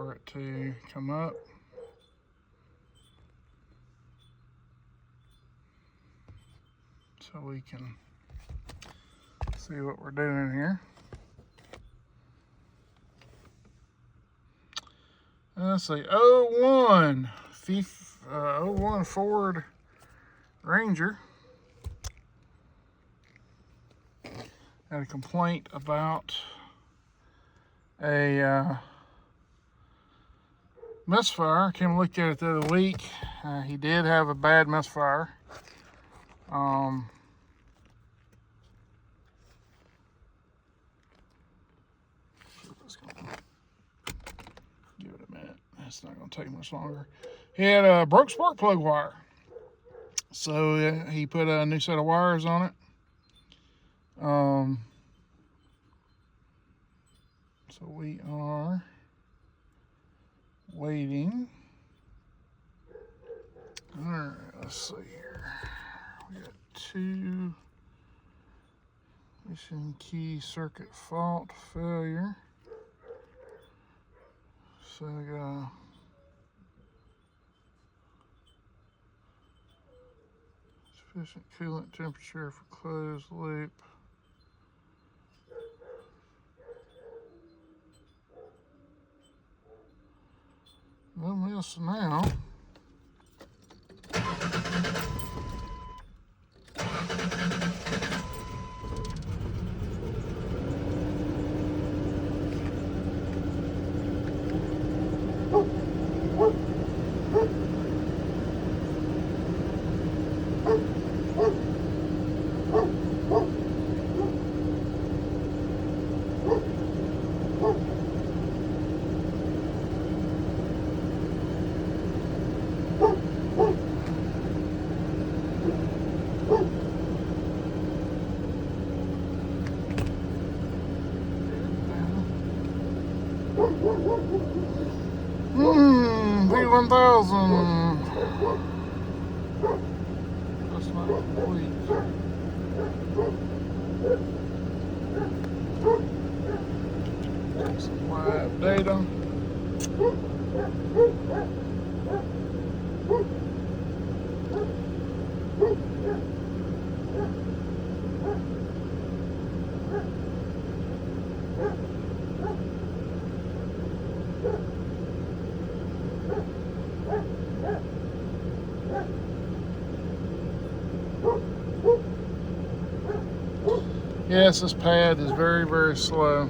for it to come up. So we can see what we're doing here. Let's see, 01 Ford Ranger had a complaint about a misfire. Came and looked at it the other week. He did have a bad misfire. Give it a minute. It's not going to take much longer. He had a broke spark plug wire. So he put a new set of wires on it. So we are waiting. All right, let's see here. We got 2 mission key circuit fault failure. So we got sufficient coolant temperature for closed loop. No miss now. V1000. That's not complete. Take some live data. Yes, this pad is very, very slow.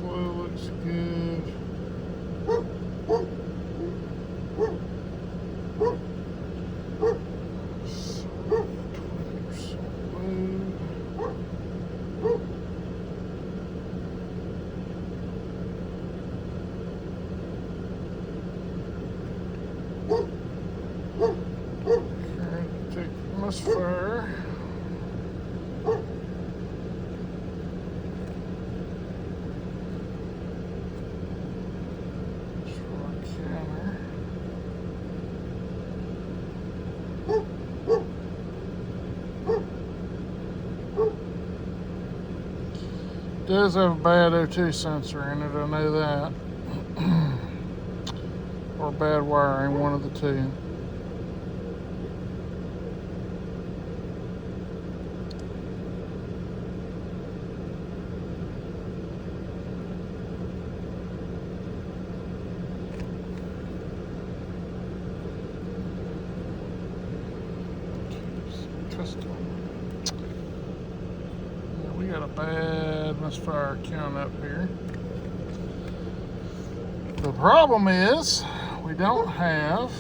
Flow looks good. Okay, take misfire. It does have a bad O2 sensor in it, I know that. Or bad wiring, one of the two. pistol. Yeah, we got a bad misfire count up here. The problem is we don't have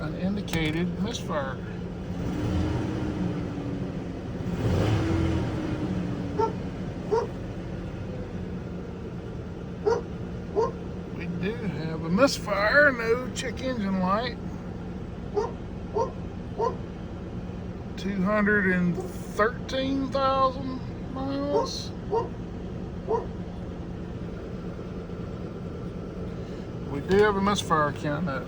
an indicated misfire. We do have a misfire, no check engine light. 213,000 miles. We do have a misfire count up.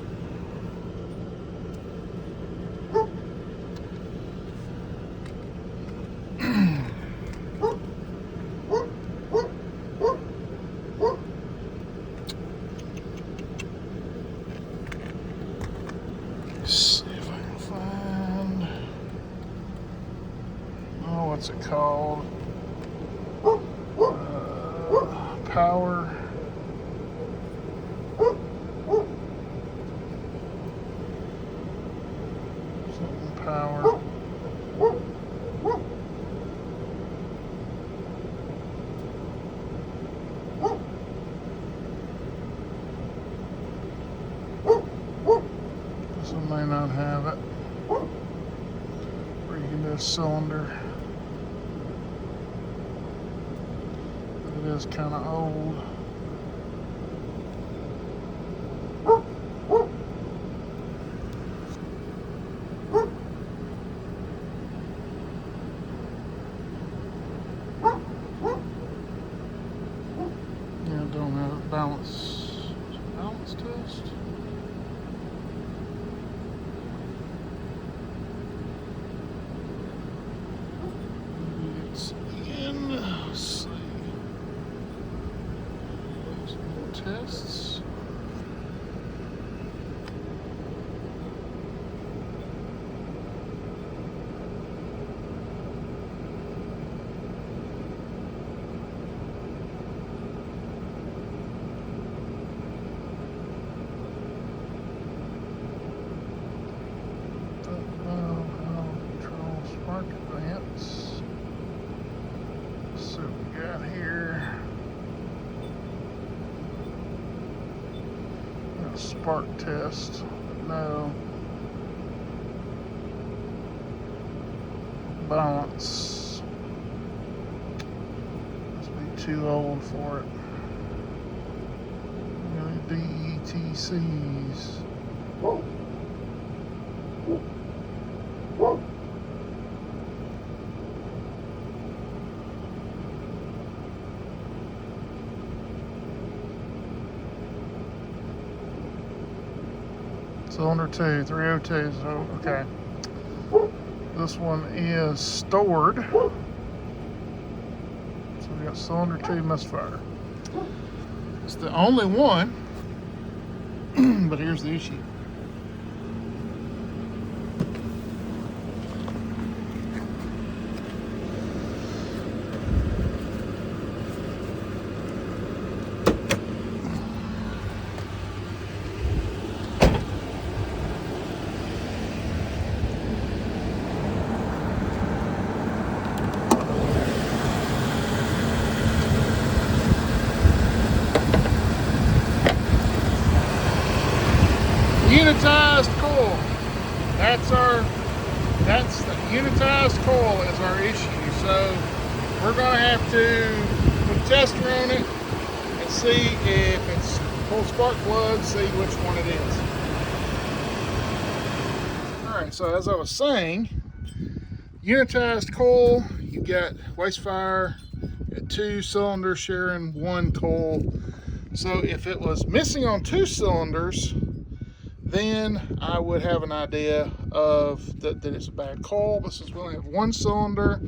See if I can find, oh, what's it called? Power. Something power. This one may not have it. Or you can do a cylinder. But it is kind of old. Yeah, don't have a balance test. It's in. Let's see. Some more tests. Spark advance. So we got here a spark test. No balance. Must be too old for it. DETCs. Cylinder 2, 302, so okay. This one is stored. So we got cylinder 2 misfire. It's the only one, but here's the issue. Unitized coil. That's the unitized coil is our issue. So we're gonna have to put a tester on it and see if it's full spark plug, see which one it is. All right, so as I was saying, unitized coil, you got waste fire, you got 2 cylinders sharing 1 coil. So if it was missing on 2 cylinders, then I would have an idea of that it's a bad coil. But since we only have 1 cylinder,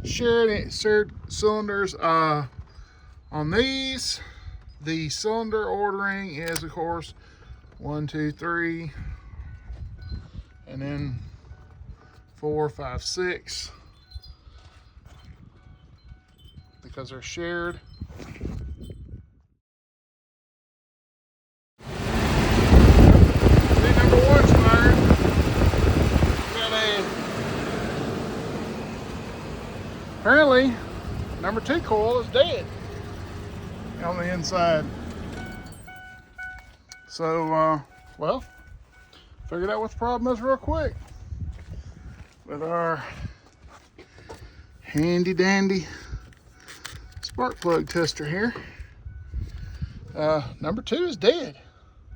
shared cylinders on these, the cylinder ordering is of course 1, 2, 3, and then 4, 5, 6, because they're shared. number 2 coil is dead on the inside. So, well, figured out what the problem is real quick with our handy dandy spark plug tester here. Number 2 is dead.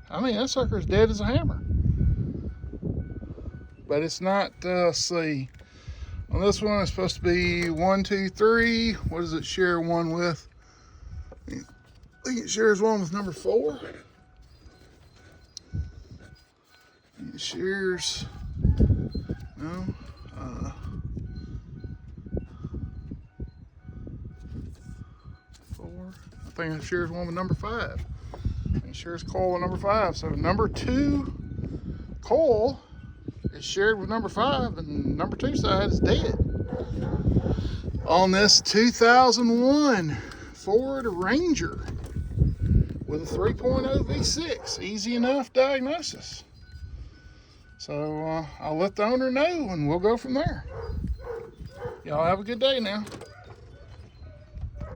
I mean, that sucker is dead as a hammer. But it's not, let's see, on this one it's supposed to be 1, 2, 3. What does it share one with? I think it shares one with number 4. It shares, no, 4. I think it shares one with number 5. It shares coil with number 5. So number 2 coil is shared with number 5, and number 2 side is dead. On this 2001 Ford Ranger with a 3.0 V6, easy enough diagnosis. So I'll let the owner know and we'll go from there. Y'all have a good day now.